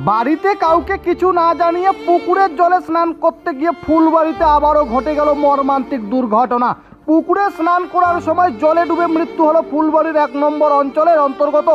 বাড়িতে কাউকে কিছু না জানিয়ে পুকুরের জলে স্নান করতে গিয়ে ফুলবাড়িতে আবারও ঘটে গেল মর্মান্তিক দুর্ঘটনা। পুকুরে স্নান করার সময় জলে ডুবে মৃত্যু হলো ফুলবাড়ির 1 নম্বর অঞ্চলের অন্তর্গত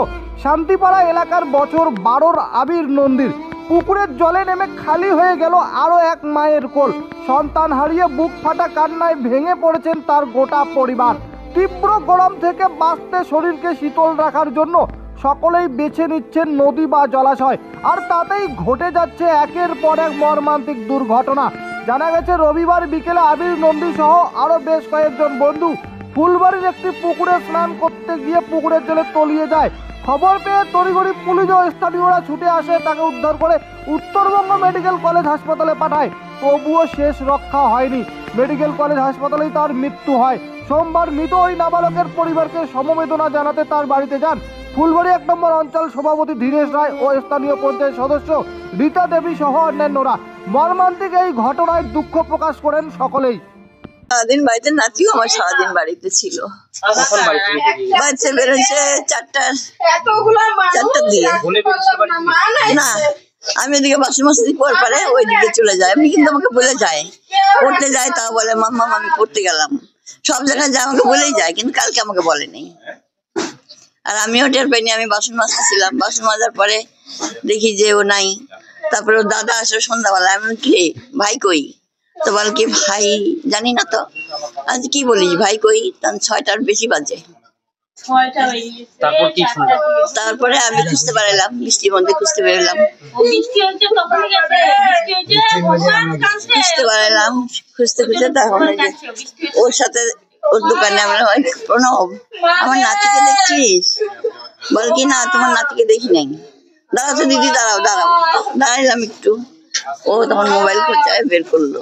শান্তিপাড়া এলাকার বছর 12 আবির নন্দীর। পুকুরের জলে নেমে খালি হয়ে গেল আরও এক মায়ের কোল। সন্তান হারিয়ে বুক ফাটা কান্নায় ভেঙে পড়েছেন তার গোটা পরিবার। তীব্র গরম থেকে বাঁচতে শরীরকে শীতল রাখার জন্য সকলেই বেছে নিচ্ছেন নদী বা জলাশয়, আর তাতেই ঘটে যাচ্ছে একের পর এক মর্মান্তিক দুর্ঘটনা। জানা গেছে রবিবার বিকেলে আবির নন্দী সহ আরও বেশ কয়েকজন বন্ধু ফুলবাড়ির একটি পুকুরে স্নান করতে গিয়ে পুকুরের জলে তলিয়ে যায়। খবর পেয়ে তড়িঘড়ি পুলিশ ও স্থানীয়রা ছুটে আসে, তাকে উদ্ধার করে উত্তরবঙ্গ মেডিকেল কলেজ হাসপাতালে পাঠায়। তবুও শেষ রক্ষা হয়নি, মেডিকেল কলেজ হাসপাতালেই তার মৃত্যু হয়। সোমবার মৃত ওই নাবালকের পরিবারকে সমবেদনা জানাতে তার বাড়িতে যান ফুলবাড়ি 1 নম্বর অঞ্চল সভাপতি ধীরেশ রায় ও স্থানীয় পঞ্চায়েত সদস্য রীতা দেবী সহ অন্যান্যরা। মর্মান্তিক এই ঘটনায় দুঃখ প্রকাশ করেন সকলেই। সারাদিন বাড়িতে, নাতিও আমার সারাদিন বাড়িতে ছিল। বাচ্চা বেরোচ্ছে 4টার দিকে। না, আমি এদিকে বাসন মাসি পর পারে ওই দিকে চলে যায়। আমি কিন্তু আমাকে বলে যায়, পড়তে যায়, তাও বলে মাম্মা আমি পড়তে গেলাম। সব জায়গায় যা আমাকে বলেই যায়, কিন্তু কালকে আমাকে বলেনি। আর আমিও টের পাইনি, আমি বাসন মাজতেছিলাম। বাসন মাজার পরে দেখি যে ও নাই। তারপরে ওর দাদা আসলো সন্ধ্যাবেলা। আমি কে ভাই কই? তো বল কি ভাই জানি না তো। আজ কি বলিস ভাই কই? তখন 6টার বেশি বাজে। তারপরে আমি খুঁজতে পারলাম, বৃষ্টির মধ্যে খুঁজতে বেরোলাম। খুঁজতে তখন ওর সাথে ওর দোকানে আমরা প্রণব, আমার নাতিকে দেখছিস? বল কি না, তোমার নাতিকে দেখি নাই। দাঁড়াও তো দিদি, দাঁড়াইলাম একটু। ও তখন মোবাইল খোঁজা বের করলো।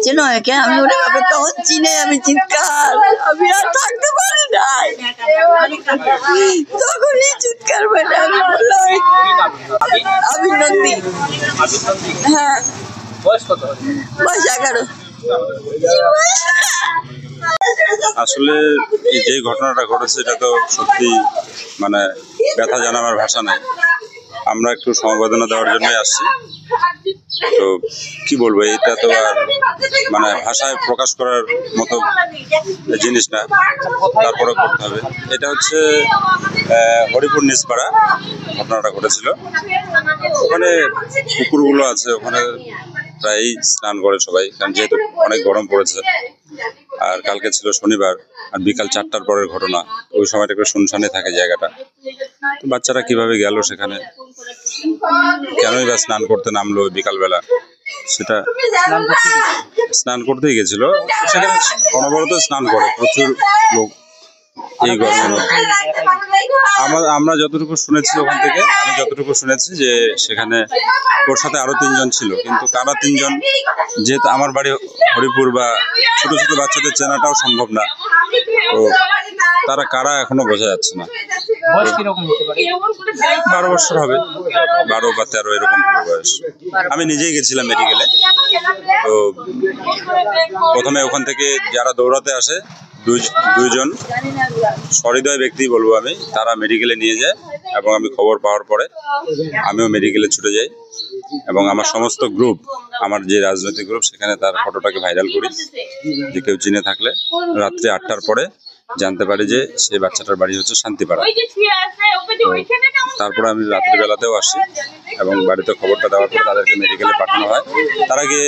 চেনো একে? আমি ওটা ভাবে তখন চিনে আমি চিৎকার, আমি আর থাকতে পারি না। তখনই চিৎকার বেড়ে আমি বললাম আবির নন্দী। হ্যাঁ, বয়স 11। আসলে যে ঘটনাটা ঘটেছে এটা তো সত্যি মানে ব্যথা জানাবার ভাষা নাই। আমরা একটু সমবেদনা দেওয়ার জন্যই আসছি। তো কি বলবো, এটা তো আর মানে ভাষায় প্রকাশ করার মতো জিনিস না, তারপরে করতে হবে। এটা হচ্ছে হরিপুর নিজপাড়া ঘটনাটা ঘটেছিল। ওখানে পুকুরগুলো আছে, ওখানে প্রায় স্নান করে সবাই, কারণ যেহেতু অনেক গরম পড়েছে। আর কালকে ছিল শনিবার, আর বিকাল 4টার পরের ঘটনা। ওই সময়টা একটু শুনশানে থাকে জায়গাটা। তো বাচ্চারা কিভাবে গেল সেখানে, কেনই বা স্নান করতে নামলো বিকালবেলা, সেটা স্নান করতেই গেছিল। সেখানে অনবরত স্নান করে প্রচুর লোক এই গরমের মধ্যে। আমরা যতটুকু শুনেছি ওখান থেকে, আমি যতটুকু শুনেছি যে সেখানে ওর সাথে আরো 3 জন ছিল, কিন্তু কারা 3 জন, যেহেতু আমার বাড়ি হরিপুর বা ছোট ছোট বাচ্চাদের চেনাটাও সম্ভব না, তো তারা কারা এখনো বোঝা যাচ্ছে না। 12 বছর হবে, 12 বা 13 এরকম হবে বয়স। আমি নিজেই গেছিলাম মেডিকেলে। তো প্রথমে ওখান থেকে যারা দৌড়াতে আসে, দুইজন সহৃদয় ব্যক্তি বলবো আমি, তারা মেডিকেলে নিয়ে যায়। এবং আমি খবর পাওয়ার পরে আমিও মেডিকেলে ছুটে যাই এবং আমার সমস্ত গ্রুপ, আমার যে রাজনৈতিক গ্রুপ, সেখানে তার ফটোটাকে ভাইরাল করি। যে কেউ চিনে থাকলে রাত্রি 8টার পরে জানতে পারি যে সেই বাচ্চাটার বাড়ি হচ্ছে শান্তিপাড়া। তারপরে আমি রাত্রিবেলাতেও আসি এবং বাড়িতে খবরটা দেওয়ার পরে তাদেরকে মেডিকেলে পাঠানো হয়। তারা গিয়ে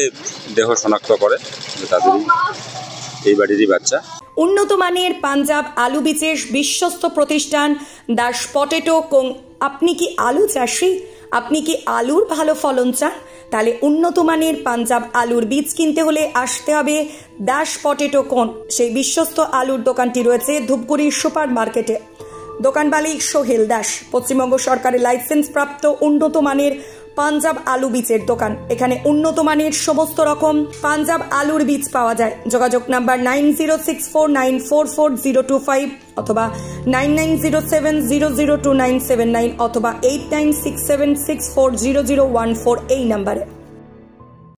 দেহ শনাক্ত করে যে তাদেরই এই বাড়িরই বাচ্চা। উন্নত মানের পাঞ্জাব আলু বীজের বিশ্বস্ত প্রতিষ্ঠান দাস পটেটো কোং। আপনি কি আলু চাষি? আপনি কি আলুর ভালো ফলন চান? তাহলে উন্নত মানের পাঞ্জাব আলুর বীজ কিনতে হলে আসতে হবে দাস পটেটো কোন। সেই বিশ্বস্ত আলুর দোকানটি রয়েছে ধূপগুড়ির সুপার মার্কেটে। দোকান মালিক সোহেল দাস, পশ্চিমবঙ্গ সরকারের লাইসেন্স প্রাপ্ত উন্নত মানের পাঞ্জাব আলু বীজের দোকান। এখানে উন্নত মানের সমস্ত রকম পাঞ্জাব আলুর বীজ পাওয়া যায়। যোগাযোগ নাম্বার 9064944025 অথবা 9907002979 অথবা 8967640014 এই নাম্বারে।